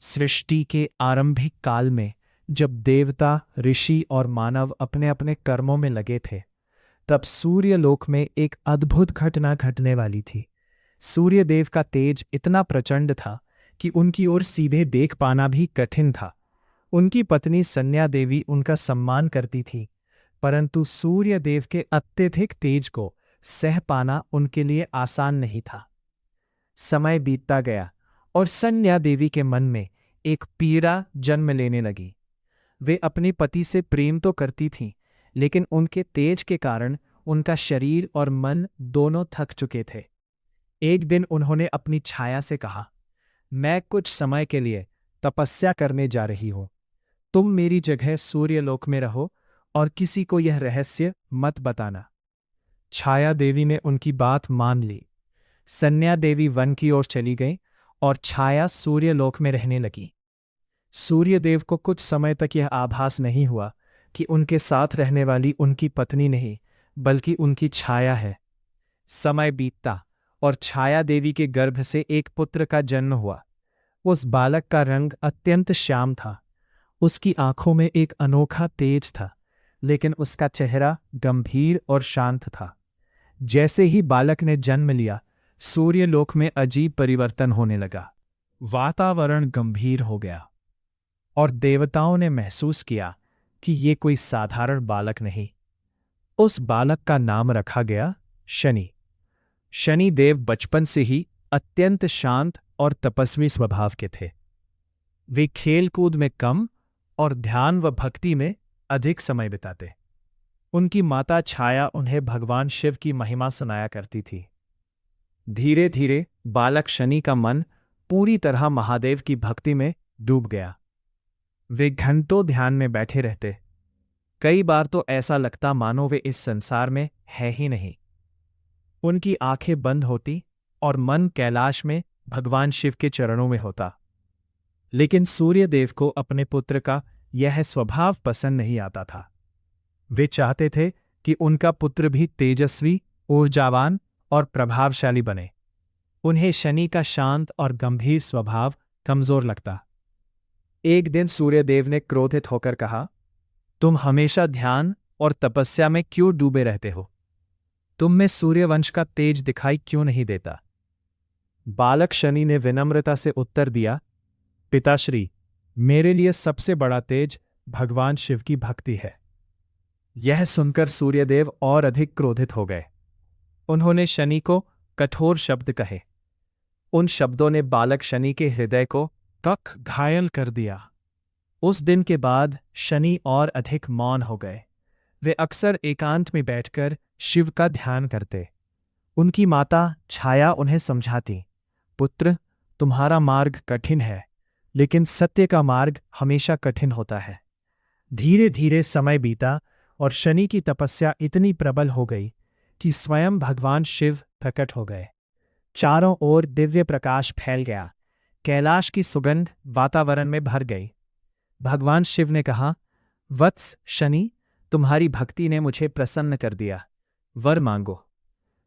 सृष्टि के आरंभिक काल में जब देवता, ऋषि और मानव अपने अपने कर्मों में लगे थे, तब सूर्यलोक में एक अद्भुत घटना घटने वाली थी। सूर्यदेव का तेज इतना प्रचंड था कि उनकी ओर सीधे देख पाना भी कठिन था। उनकी पत्नी संध्या देवी उनका सम्मान करती थी, परंतु सूर्यदेव के अत्यधिक तेज को सह पाना उनके लिए आसान नहीं था। समय बीतता गया और संध्या देवी के मन में एक पीड़ा जन्म लेने लगी। वे अपने पति से प्रेम तो करती थीं, लेकिन उनके तेज के कारण उनका शरीर और मन दोनों थक चुके थे। एक दिन उन्होंने अपनी छाया से कहा, मैं कुछ समय के लिए तपस्या करने जा रही हूं। तुम मेरी जगह सूर्यलोक में रहो और किसी को यह रहस्य मत बताना। छाया देवी ने उनकी बात मान ली। संध्या देवी वन की ओर चली गई और छाया सूर्यलोक में रहने लगी। सूर्यदेव को कुछ समय तक यह आभास नहीं हुआ कि उनके साथ रहने वाली उनकी पत्नी नहीं, बल्कि उनकी छाया है। समय बीतता और छाया देवी के गर्भ से एक पुत्र का जन्म हुआ। उस बालक का रंग अत्यंत श्याम था। उसकी आंखों में एक अनोखा तेज था, लेकिन उसका चेहरा गंभीर और शांत था। जैसे ही बालक ने जन्म लिया, सूर्यलोक में अजीब परिवर्तन होने लगा। वातावरण गंभीर हो गया और देवताओं ने महसूस किया कि ये कोई साधारण बालक नहीं। उस बालक का नाम रखा गया शनि। शनि देव बचपन से ही अत्यंत शांत और तपस्वी स्वभाव के थे। वे खेलकूद में कम और ध्यान व भक्ति में अधिक समय बिताते। उनकी माता छाया उन्हें भगवान शिव की महिमा सुनाया करती थी। धीरे धीरे बालक शनि का मन पूरी तरह महादेव की भक्ति में डूब गया। वे घंटों ध्यान में बैठे रहते। कई बार तो ऐसा लगता मानो वे इस संसार में है ही नहीं। उनकी आंखें बंद होती और मन कैलाश में भगवान शिव के चरणों में होता। लेकिन सूर्यदेव को अपने पुत्र का यह स्वभाव पसंद नहीं आता था। वे चाहते थे कि उनका पुत्र भी तेजस्वी, ऊर्जावान और प्रभावशाली बने। उन्हें शनि का शांत और गंभीर स्वभाव कमजोर लगता। एक दिन सूर्यदेव ने क्रोधित होकर कहा, तुम हमेशा ध्यान और तपस्या में क्यों डूबे रहते हो? तुम में सूर्यवंश का तेज दिखाई क्यों नहीं देता? बालक शनि ने विनम्रता से उत्तर दिया, पिताश्री, मेरे लिए सबसे बड़ा तेज भगवान शिव की भक्ति है। यह सुनकर सूर्यदेव और अधिक क्रोधित हो गए। उन्होंने शनि को कठोर शब्द कहे। उन शब्दों ने बालक शनि के हृदय को तक घायल कर दिया। उस दिन के बाद शनि और अधिक मौन हो गए। वे अक्सर एकांत में बैठकर शिव का ध्यान करते। उनकी माता छाया उन्हें समझाती, पुत्र, तुम्हारा मार्ग कठिन है, लेकिन सत्य का मार्ग हमेशा कठिन होता है। धीरे धीरे समय बीता और शनि की तपस्या इतनी प्रबल हो गई कि स्वयं भगवान शिव प्रकट हो गए। चारों ओर दिव्य प्रकाश फैल गया। कैलाश की सुगंध वातावरण में भर गई। भगवान शिव ने कहा, वत्स शनि, तुम्हारी भक्ति ने मुझे प्रसन्न कर दिया। वर मांगो।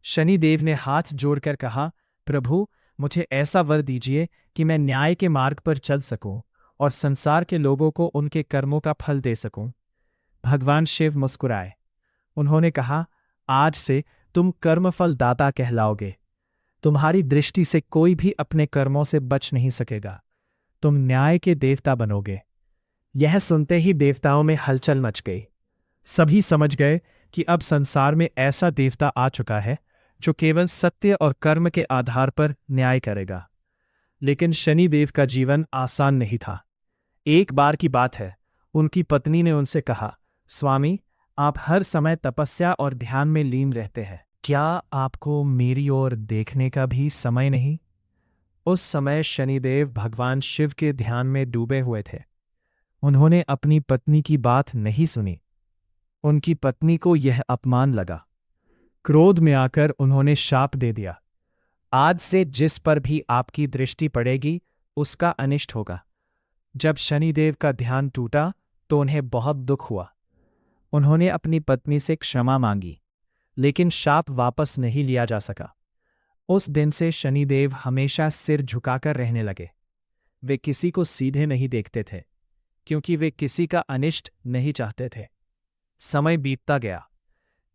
शनिदेव ने हाथ जोड़कर कहा, प्रभु, मुझे ऐसा वर दीजिए कि मैं न्याय के मार्ग पर चल सकूं और संसार के लोगों को उनके कर्मों का फल दे सकूं। भगवान शिव मुस्कुराए। उन्होंने कहा, आज से तुम कर्मफल दाता कहलाओगे। तुम्हारी दृष्टि से कोई भी अपने कर्मों से बच नहीं सकेगा। तुम न्याय के देवता बनोगे। यह सुनते ही देवताओं में हलचल मच गई। सभी समझ गए कि अब संसार में ऐसा देवता आ चुका है जो केवल सत्य और कर्म के आधार पर न्याय करेगा। लेकिन शनिदेव का जीवन आसान नहीं था। एक बार की बात है, उनकी पत्नी ने उनसे कहा, स्वामी, आप हर समय तपस्या और ध्यान में लीन रहते हैं। क्या आपको मेरी ओर देखने का भी समय नहीं? उस समय शनिदेव भगवान शिव के ध्यान में डूबे हुए थे। उन्होंने अपनी पत्नी की बात नहीं सुनी। उनकी पत्नी को यह अपमान लगा। क्रोध में आकर उन्होंने शाप दे दिया, आज से जिस पर भी आपकी दृष्टि पड़ेगी उसका अनिष्ट होगा। जब शनिदेव का ध्यान टूटा तो उन्हें बहुत दुख हुआ। उन्होंने अपनी पत्नी से क्षमा मांगी, लेकिन शाप वापस नहीं लिया जा सका। उस दिन से शनिदेव हमेशा सिर झुकाकर रहने लगे। वे किसी को सीधे नहीं देखते थे, क्योंकि वे किसी का अनिष्ट नहीं चाहते थे। समय बीतता गया।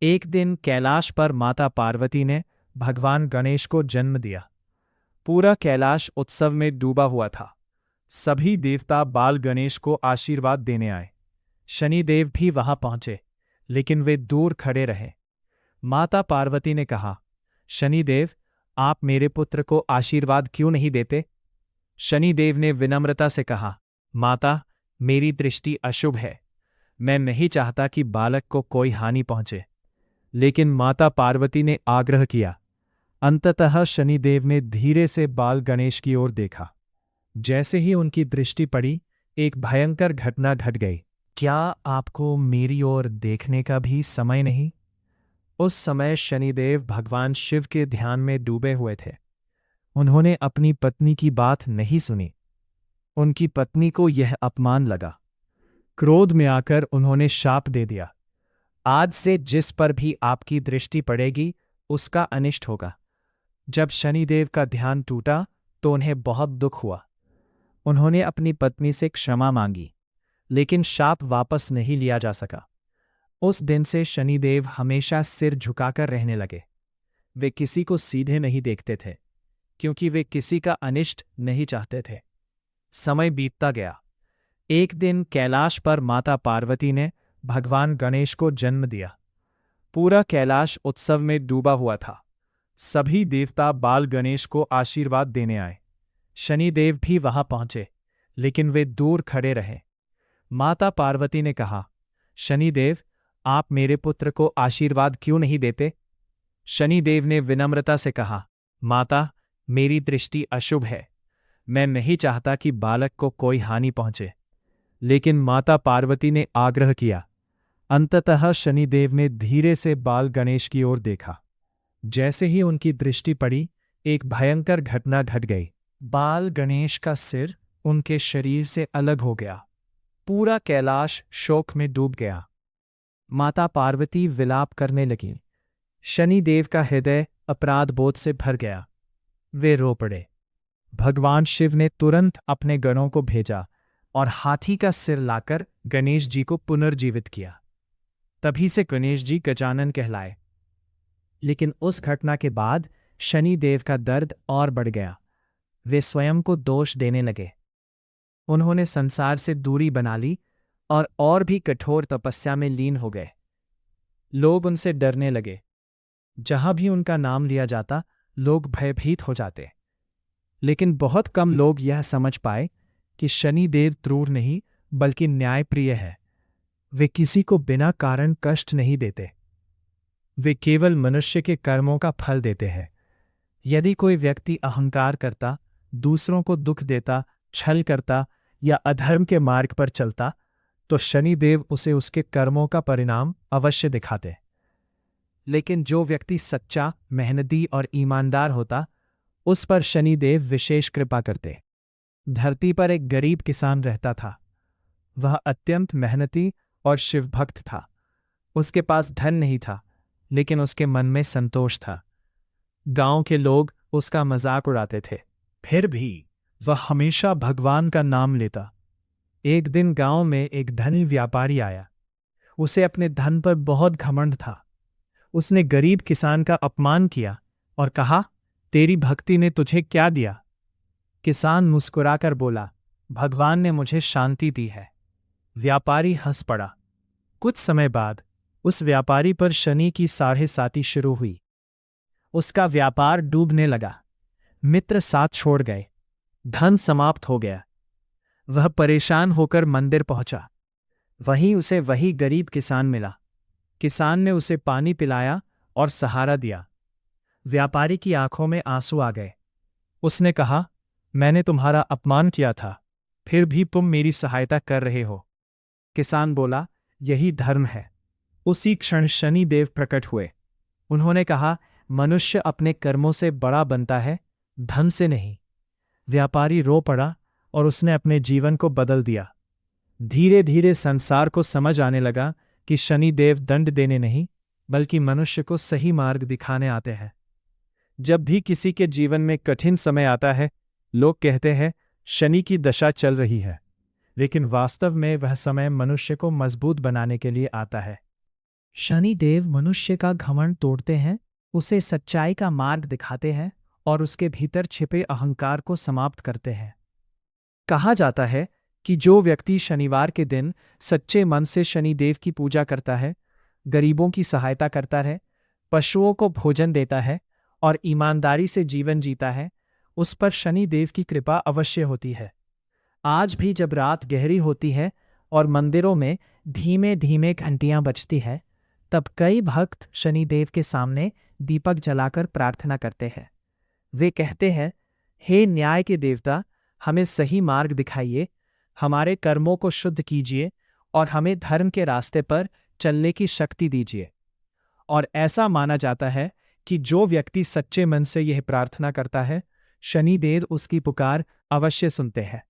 एक दिन कैलाश पर माता पार्वती ने भगवान गणेश को जन्म दिया। पूरा कैलाश उत्सव में डूबा हुआ था। सभी देवता बाल गणेश को आशीर्वाद देने आए। शनिदेव भी वहां पहुंचे, लेकिन वे दूर खड़े रहे। माता पार्वती ने कहा, शनिदेव, आप मेरे पुत्र को आशीर्वाद क्यों नहीं देते? शनिदेव ने विनम्रता से कहा, माता, मेरी दृष्टि अशुभ है। मैं नहीं चाहता कि बालक को कोई हानि पहुंचे। लेकिन माता पार्वती ने आग्रह किया। अंततः शनिदेव ने धीरे से बाल गणेश की ओर देखा। जैसे ही उनकी दृष्टि पड़ी, एक भयंकर घटना घट गई। क्या आपको मेरी ओर देखने का भी समय नहीं? उस समय शनिदेव भगवान शिव के ध्यान में डूबे हुए थे। उन्होंने अपनी पत्नी की बात नहीं सुनी। उनकी पत्नी को यह अपमान लगा। क्रोध में आकर उन्होंने शाप दे दिया, आज से जिस पर भी आपकी दृष्टि पड़ेगी उसका अनिष्ट होगा। जब शनिदेव का ध्यान टूटा तो उन्हें बहुत दुख हुआ। उन्होंने अपनी पत्नी से क्षमा मांगी, लेकिन शाप वापस नहीं लिया जा सका। उस दिन से शनिदेव हमेशा सिर झुकाकर रहने लगे। वे किसी को सीधे नहीं देखते थे, क्योंकि वे किसी का अनिष्ट नहीं चाहते थे। समय बीतता गया। एक दिन कैलाश पर माता पार्वती ने भगवान गणेश को जन्म दिया। पूरा कैलाश उत्सव में डूबा हुआ था। सभी देवता बाल गणेश को आशीर्वाद देने आए। शनिदेव भी वहां पहुंचे, लेकिन वे दूर खड़े रहे। माता पार्वती ने कहा, शनिदेव, आप मेरे पुत्र को आशीर्वाद क्यों नहीं देते? शनिदेव ने विनम्रता से कहा, माता, मेरी दृष्टि अशुभ है। मैं नहीं चाहता कि बालक को कोई हानि पहुंचे। लेकिन माता पार्वती ने आग्रह किया। अंततः शनिदेव ने धीरे से बाल गणेश की ओर देखा। जैसे ही उनकी दृष्टि पड़ी, एक भयंकर घटना घट गई। बाल गणेश का सिर उनके शरीर से अलग हो गया। पूरा कैलाश शोक में डूब गया। माता पार्वती विलाप करने लगी। शनिदेव का हृदय अपराध बोध से भर गया। वे रो पड़े। भगवान शिव ने तुरंत अपने गणों को भेजा और हाथी का सिर लाकर गणेश जी को पुनर्जीवित किया। तभी से गणेश जी गजानन कहलाए। लेकिन उस घटना के बाद शनिदेव का दर्द और बढ़ गया। वे स्वयं को दोष देने लगे। उन्होंने संसार से दूरी बना ली और भी कठोर तपस्या में लीन हो गए। लोग उनसे डरने लगे। जहां भी उनका नाम लिया जाता, लोग भयभीत हो जाते। लेकिन बहुत कम लोग यह समझ पाए कि शनिदेव क्रूर नहीं बल्कि न्यायप्रिय है। वे किसी को बिना कारण कष्ट नहीं देते। वे केवल मनुष्य के कर्मों का फल देते हैं। यदि कोई व्यक्ति अहंकार करता, दूसरों को दुख देता, छल करता या अधर्म के मार्ग पर चलता, तो शनिदेव उसे उसके कर्मों का परिणाम अवश्य दिखाते। लेकिन जो व्यक्ति सच्चा, मेहनती और ईमानदार होता, उस पर शनिदेव विशेष कृपा करते। धरती पर एक गरीब किसान रहता था। वह अत्यंत मेहनती और शिवभक्त था। उसके पास धन नहीं था, लेकिन उसके मन में संतोष था। गांव के लोग उसका मजाक उड़ाते थे, फिर भी वह हमेशा भगवान का नाम लेता। एक दिन गांव में एक धनी व्यापारी आया। उसे अपने धन पर बहुत घमंड था। उसने गरीब किसान का अपमान किया और कहा, तेरी भक्ति ने तुझे क्या दिया? किसान मुस्कुराकर बोला, भगवान ने मुझे शांति दी है। व्यापारी हंस पड़ा। कुछ समय बाद उस व्यापारी पर शनि की साढ़े साती शुरू हुई। उसका व्यापार डूबने लगा। मित्र साथ छोड़ गए। धन समाप्त हो गया। वह परेशान होकर मंदिर पहुंचा। वहीं उसे वही गरीब किसान मिला। किसान ने उसे पानी पिलाया और सहारा दिया। व्यापारी की आंखों में आंसू आ गए। उसने कहा, मैंने तुम्हारा अपमान किया था, फिर भी तुम मेरी सहायता कर रहे हो। किसान बोला, यही धर्म है। उसी क्षण शनिदेव प्रकट हुए। उन्होंने कहा, मनुष्य अपने कर्मों से बड़ा बनता है, धन से नहीं। व्यापारी रो पड़ा और उसने अपने जीवन को बदल दिया। धीरे धीरे संसार को समझ आने लगा कि शनिदेव दंड देने नहीं, बल्कि मनुष्य को सही मार्ग दिखाने आते हैं। जब भी किसी के जीवन में कठिन समय आता है, लोग कहते हैं, शनि की दशा चल रही है, लेकिन वास्तव में वह समय मनुष्य को मजबूत बनाने के लिए आता है। शनिदेव मनुष्य का घमंड तोड़ते हैं, उसे सच्चाई का मार्ग दिखाते हैं और उसके भीतर छिपे अहंकार को समाप्त करते हैं। कहा जाता है कि जो व्यक्ति शनिवार के दिन सच्चे मन से शनिदेव की पूजा करता है, गरीबों की सहायता करता है, पशुओं को भोजन देता है और ईमानदारी से जीवन जीता है, उस पर शनिदेव की कृपा अवश्य होती है। आज भी जब रात गहरी होती है और मंदिरों में धीमे धीमे घंटियां बजती है, तब कई भक्त शनिदेव के सामने दीपक जलाकर प्रार्थना करते हैं। वे कहते हैं, हे न्याय के देवता, हमें सही मार्ग दिखाइए, हमारे कर्मों को शुद्ध कीजिए और हमें धर्म के रास्ते पर चलने की शक्ति दीजिए। और ऐसा माना जाता है कि जो व्यक्ति सच्चे मन से यह प्रार्थना करता है, शनिदेव उसकी पुकार अवश्य सुनते हैं।